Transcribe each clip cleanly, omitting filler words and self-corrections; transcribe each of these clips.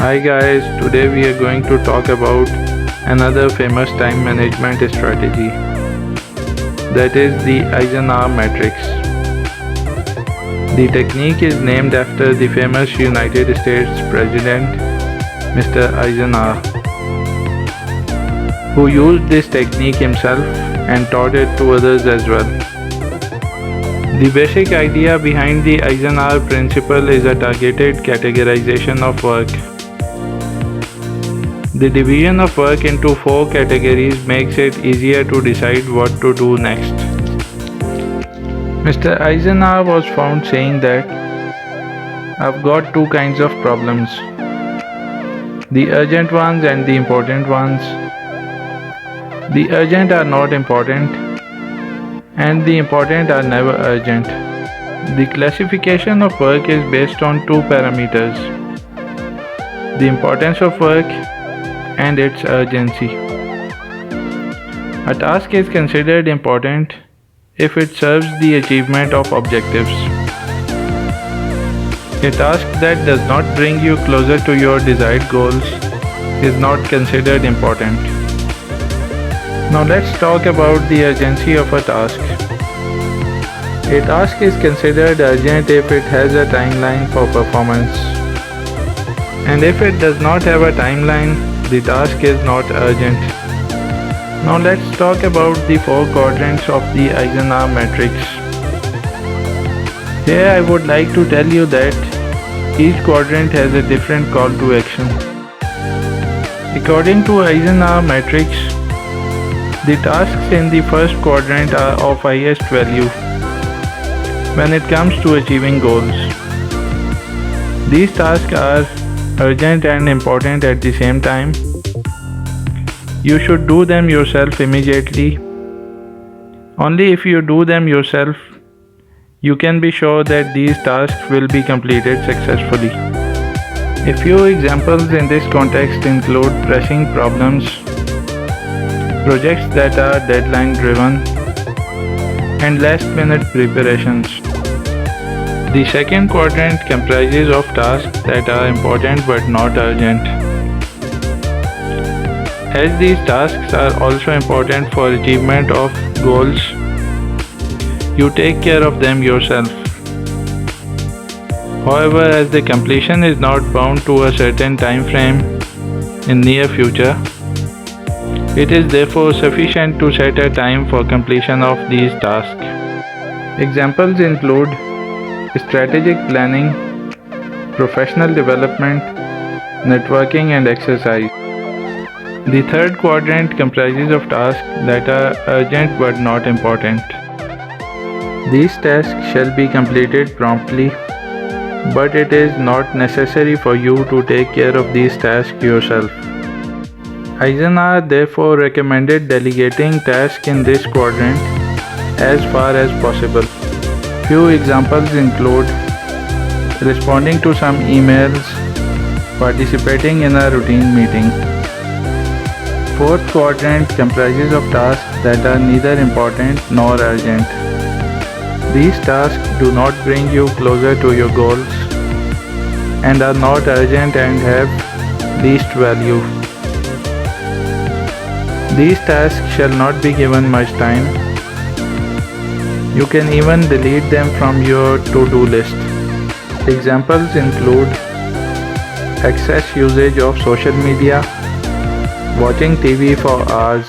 Hi guys, today we are going to talk about another famous time management strategy, that is the Eisenhower matrix. The technique is named after the famous United States President Mr. Eisenhower, who used this technique himself and taught it to others as well. The basic idea behind the Eisenhower principle is a targeted categorization of work. The division of work into 4 categories makes it easier to decide what to do next. Mr. Eisenhower was found saying that I've got 2 kinds of problems, the urgent ones and the important ones. The urgent are not important and the important are never urgent. The classification of work is based on 2 parameters, the importance of work and its urgency. A task is considered important if it serves the achievement of objectives. A task that does not bring you closer to your desired goals is not considered important. Now let's talk about the urgency of a task. A task is considered urgent if it has a timeline for performance. And if it does not have a timeline, the task is not urgent. Now let's talk about the 4 quadrants of the Eisenhower matrix. Here I would like to tell you that each quadrant has a different call to action. According to Eisenhower matrix, the tasks in the first quadrant are of highest value when it comes to achieving goals. These tasks are urgent and important at the same time. You should do them yourself immediately. Only if you do them yourself, you can be sure that these tasks will be completed successfully. A few examples in this context include pressing problems, projects that are deadline driven, and last minute preparations. The second quadrant comprises of tasks that are important but not urgent. As these tasks are also important for achievement of goals, you take care of them yourself. However, as the completion is not bound to a certain time frame in near future, it is therefore sufficient to set a time for completion of these tasks. Examples include strategic planning, professional development, networking and exercise. The third quadrant comprises of tasks that are urgent but not important. These tasks shall be completed promptly, but it is not necessary for you to take care of these tasks yourself. Eisenhower therefore recommended delegating tasks in this quadrant as far as possible. Few examples include responding to some emails, participating in a routine meeting. Fourth quadrant comprises of tasks that are neither important nor urgent. These tasks do not bring you closer to your goals and are not urgent and have least value. These tasks shall not be given much time. You can even delete them from your to-do list. Examples include excess usage of social media, watching TV for hours.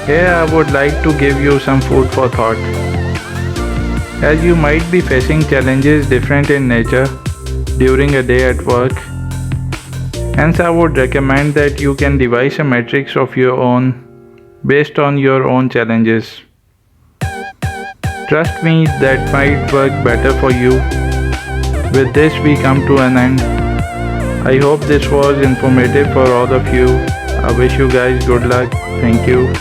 Here I would like to give you some food for thought. As you might be facing challenges different in nature during a day at work, hence I would recommend that you can devise a matrix of your own based on your own challenges. Trust me, that might work better for you. With this we come to an end. I hope this was informative for all of you. I wish you guys good luck. Thank you.